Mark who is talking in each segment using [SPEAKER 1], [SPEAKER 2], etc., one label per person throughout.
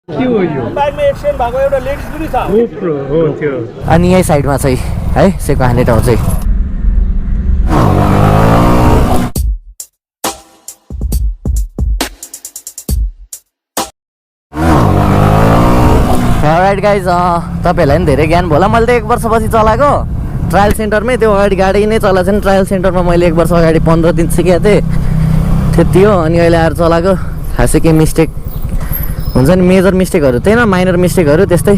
[SPEAKER 1] के हो यो
[SPEAKER 2] बाइकमा एक्सिडेन्ट भएको एउटा लेडिज पनि छ
[SPEAKER 1] गोप्रो हो त्यो
[SPEAKER 3] अनि यही साइडमा चाहिँ है सेको हान्ने ठाउँ चाहिँ राइट गाइज तपाईँहरूलाई पनि धेरै ज्ञान भयो होला मैले त 1 वर्षपछि चलाएको ट्रायल सेन्टरमै त्यो अगाडि गाडी नै चलाएको छैन ट्रायल सेन्टरमा मैले 1 वर्ष अगाडि 15 दिन सिकेको थिएँ त्यति हो अनि अहिले आएर चलाएको खासै केही मिस्टेक हुन्छ नि मेजर मिस्टेकहरू थिएन माइनर मिस्टेकहरू त्यस्तै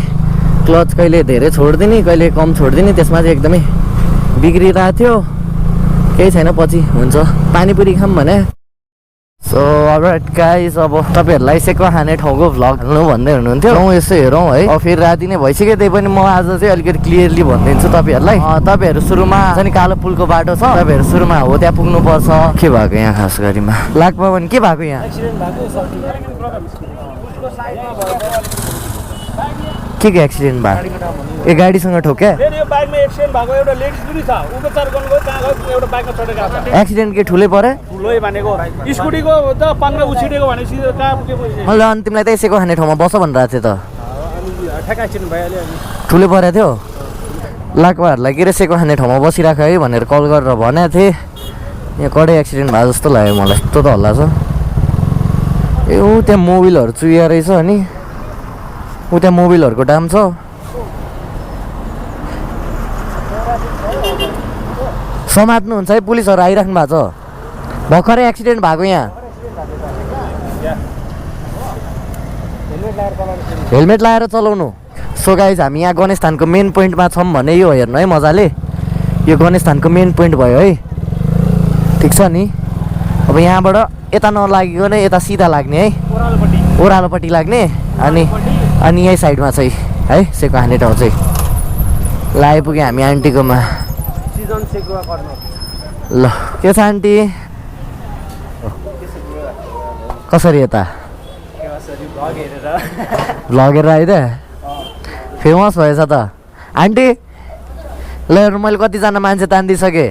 [SPEAKER 3] क्लच कहिले धेरै छोडिदिने कहिले कम छोडिदिने त्यसमा चाहिँ एकदमै बिग्रिरहेको थियो केही छैन पछि हुन्छ पानीपुरी खाऊँ भने सो अलराइट गाइस अब तपाईँहरूलाई सेको खाने ठाउँको भ्लग हाल्नु भन्दै हुनुहुन्थ्यो म यसो हेरौँ है अब फेरि राति नै भइसक्यो त्यही पनि म आज चाहिँ अलिकति क्लियरली भनिदिन्छु तपाईँहरूलाई तपाईँहरू सुरुमा चाहिँ कालो पुलको बाटो छ तपाईँहरू सुरुमा हो त्यहाँ पुग्नुपर्छ के भएको यहाँ खास गरीमा लाग्पा भने के भएको यहाँ के एक्सिडेन्ट भयो ए गाडीसँग ठोक्या
[SPEAKER 2] यो बाइकमा एक्सिडेन्ट भएको एउटा लेडिज पनि छ उपचार गर्नुभयो कहाँ गयो एउटा बाइकमा चढेको छ
[SPEAKER 3] एक्सिडेन्ट के ठुलै परे
[SPEAKER 2] ठुलै भनेको स्कुटीको त 15 उछिटेको भनेपछि कहाँ पुगेको
[SPEAKER 3] मैले अनि तिमीलाई त यसैको खाने ठाउँमा बस भनिरहेको थिएँ त
[SPEAKER 2] ठ्याक्क एक्सिडेन्ट भइहाल्यो अनि
[SPEAKER 3] ठुलै परेको थियो लाकवाहरूलाई के सेको खाने ठाउँमा बसिराख है भनेर कल गरेर भनेको थिएँ यहाँ कडै एक्सिडेन्ट भयो जस्तो लाग्यो मलाई यस्तो त हल्ला छ ए ऊ त्यहाँ मोबिलहरू चुहिया रहेछ अनि ऊ त्यहाँ मोबिलहरूको दाम छ समात्नुहुन्छ है पुलिसहरू आइराख्नु भएको छ भर्खरै एक्सिडेन्ट भएको यहाँ हेलमेट लगाएर चलाउनु सो गाइज हामी यहाँ गणेश थानको मेन पोइन्टमा छौँ भने यो हेर्नु है मजाले यो गणेश थानको मेन पोइन्ट भयो है ठिक छ नि अब यहाँबाट यता नलागिकन यता सिधा लाग्ने है ओह्रालोपट्टि लाग्ने अनि यही साइडमा चाहिँ है सेको हान्ने ठाउँ चाहिँ ल आइपुग्यो हामी आन्टीकोमा ल के छ आन्टी कसरी यता भ्लग हेरेर आइद फेमस भएछ त आन्टी ल हेर्नु मैले कतिजना मान्छे तानिदिइसकेँ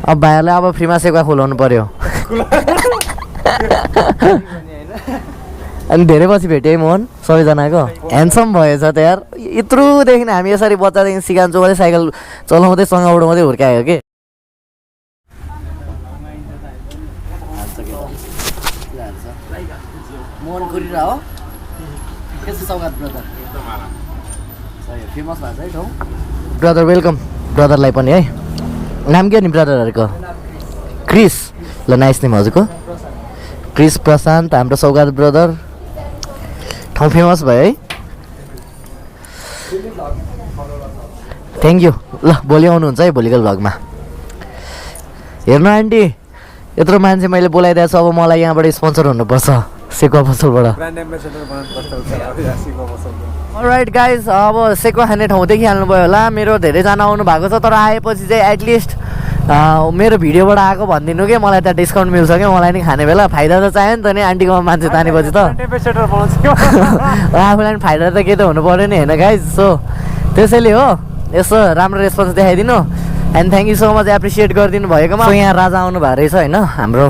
[SPEAKER 3] अब भाइहरूलाई अब फ्रीमा सेवा खोलाउनु पर्यो अनि धेरै पछि भेटेँ मोहन सबैजनाको ह्यान्डसम भएछ त यार यत्रोदेखि हामी यसरी बच्चादेखि सिकाउँछु भने साइकल चलाउँदै सँग उडाउँदै हुर्कायो कि मोहन कुरिरा हो फेमस भएको छ है ठाउँ ब्रदर वेलकम ब्रदरलाई पनि है नाम के हो नि ब्रदरहरूको क्रिस ल नाइस नेम हजुरको क्रिस प्रशान्त हाम्रो सौगात ब्रदर ठाउँ फेमस भयो है थ्याङ्क यू ल भोलि आउनुहुन्छ है भोलिको भ्लगमा हेर्नु आन्टी यत्रो मान्छे मैले बोलाइदिएको छु अब मलाई यहाँबाट स्पोन्सर हुनुपर्छ सेको पसलबाट राइट गाइज अब सेको खाने ठाउँ देखिहाल्नुभयो होला मेरो धेरैजना आउनु भएको छ तर आएपछि चाहिँ एटलिस्ट मेरो भिडियोबाट आएको भनिदिनु कि मलाई त्यहाँ डिस्काउन्ट मिल्छ क्या मलाई नि खाने बेला फाइदा त चाहियो नि त नि आन्टीकोमा मान्छे तानेपछि त आफूलाई पनि फाइदा त के त हुनु पऱ्यो नि होइन गाइज सो त्यसैले हो यसो राम्रो रेस्पोन्स देखाइदिनु and thank you so much appreciate गरिदिनु भएकोमा यहाँ राजा आउनु भएको रहेछ होइन हाम्रो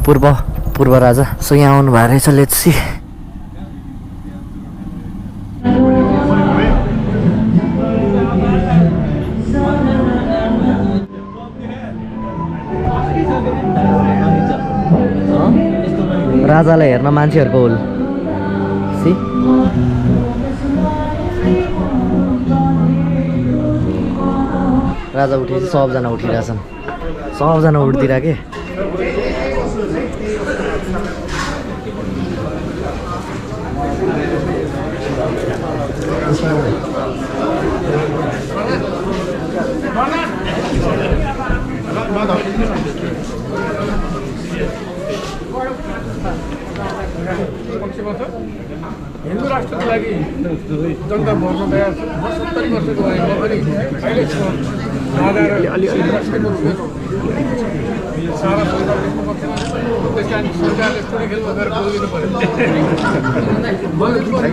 [SPEAKER 3] पूर्व राजा सो यहाँ आउनु भएको रहेछ लेट्स सी राजालाई हेर्न मान्छेहरूको होल सी राजा उठेपछि सबजना उठिरहेछन् सबजना उठिदिरहेके
[SPEAKER 1] हिन्दू राष्ट्रको लागि जनता मर्न तयार छ 70 वर्षको भएमा पनि अहिले सारा सरकार त्यसको पक्षमा छ त्यस कारण सरकारले यस्तो खेल गरेर बोलिदिनु पर्यो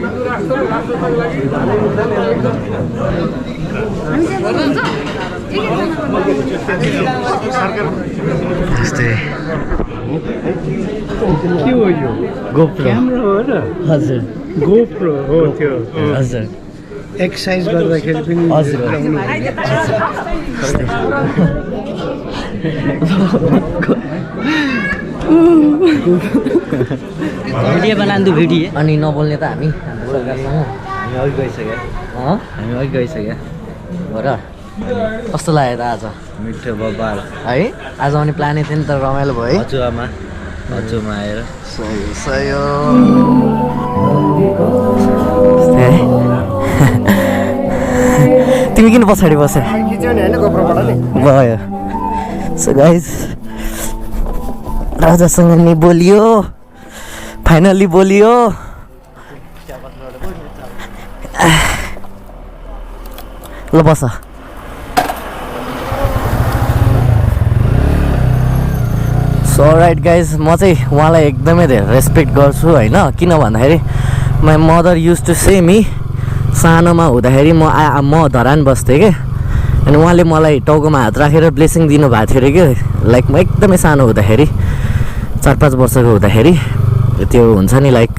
[SPEAKER 1] हिन्दू राष्ट्रको लागि
[SPEAKER 3] त्यस्तै
[SPEAKER 2] के हो यो
[SPEAKER 3] गोप्रो
[SPEAKER 2] क्यामेरा हो र
[SPEAKER 3] हजुर
[SPEAKER 2] गोप्रो हो त्यो
[SPEAKER 3] हजुर
[SPEAKER 2] एक्सर्साइज गर्दाखेरि पनि
[SPEAKER 3] हजुर
[SPEAKER 4] भिडियो बनाउँदा भिडियो
[SPEAKER 3] अनि नबोल्ने त हामी सरकारसँग हामी अघि गइसक्यो हामी अघि गइसक्यो हो र कस्तो लाग्यो त आज
[SPEAKER 4] मिठो बबाल
[SPEAKER 3] है आज आउने प्लानै थियो नि त रमाइलो भयो है
[SPEAKER 4] हजुरआमा हजुरमा आएर
[SPEAKER 3] सयो तिमी किन पछाडि बस्यो भयो सो गाइज राजासँग नि बोलियो फाइनल्ली बोलियो ल बस सो राइट गाइज म चाहिँ उहाँलाई एकदमै धेरै रेस्पेक्ट गर्छु होइन किन भन्दाखेरि my mother use to say me सानोमा हुँदाखेरि म धरान बस्थेँ क्या अनि उहाँले मलाई टाउकोमा हात राखेर ब्लेसिङ दिनुभएको थियो अरे क्या लाइक म एकदमै सानो हुँदाखेरि 4-5 वर्षको हुँदाखेरि त्यो हुन्छ नि लाइक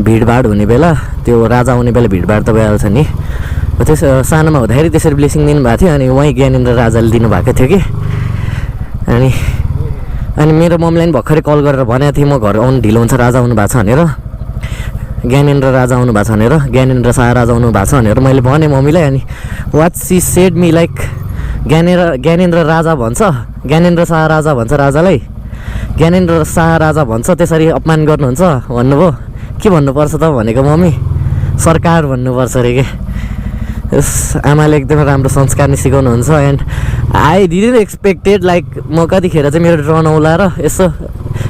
[SPEAKER 3] भिडभाड हुने बेला त्यो राजा आउने बेला भिडभाड त भइहाल्छ नि त्यस सानोमा हुँदाखेरि त्यसरी ब्लेसिङ दिनुभएको थियो अनि उहीँ ज्ञानेन्द्र राजाले दिनुभएको थियो कि अनि मेरो मम्मीलाई पनि भर्खरै कल गरेर भनेको थिएँ म घर आउनु ढिलो हुन्छ राजा आउनु भएको छ भनेर ज्ञानेन्द्र राजा आउनु भएको छ भनेर ज्ञानेन्द्र शाह राजा आउनु भएको छ भनेर मैले भनेँ मम्मीलाई अनि what she said me like Gyanendra राजा भन्छ ज्ञानेन्द्र शाह राजा भन्छ राजालाई ज्ञानेन्द्र शाह राजा भन्छ त्यसरी अपमान गर्नुहुन्छ भन्नुभयो के भन्नुपर्छ त भनेको मम्मी सरकार भन्नुपर्छ अरे के यस आमाले एकदमै राम्रो संस्कार नि सिकाउनुहुन्छ and I didn't expected like म कतिखेर चाहिँ मेरो ड्रोन आउला र यसो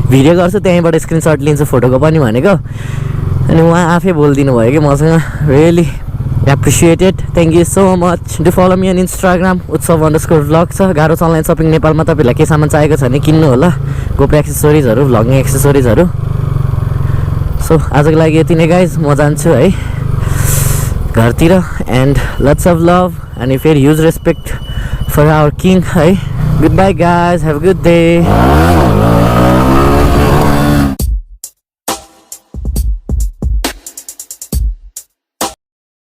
[SPEAKER 3] भिडियो गर्छु त्यहीँबाट स्क्रिनसट लिन्छु फोटोको पनि भनेको अनि उहाँ आफै बोलिदिनु भयो कि मसँग really appreciated thank you so much do follow me on Instagram उत्सव_vlog छ गाह्रो छ अनलाइन सपिङ नेपालमा तपाईँलाई के सामान चाहिएको छ भने किन्नु होला गोप्रो एक्सेसरिजहरू भ्लगिङ एक्सेसरिजहरू सो आजको लागि यति नै गाइज म जान्छु है घरतिर एन्ड लट्स अफ लभ अनि फेरि huge respect for our king है good bye guys have a good day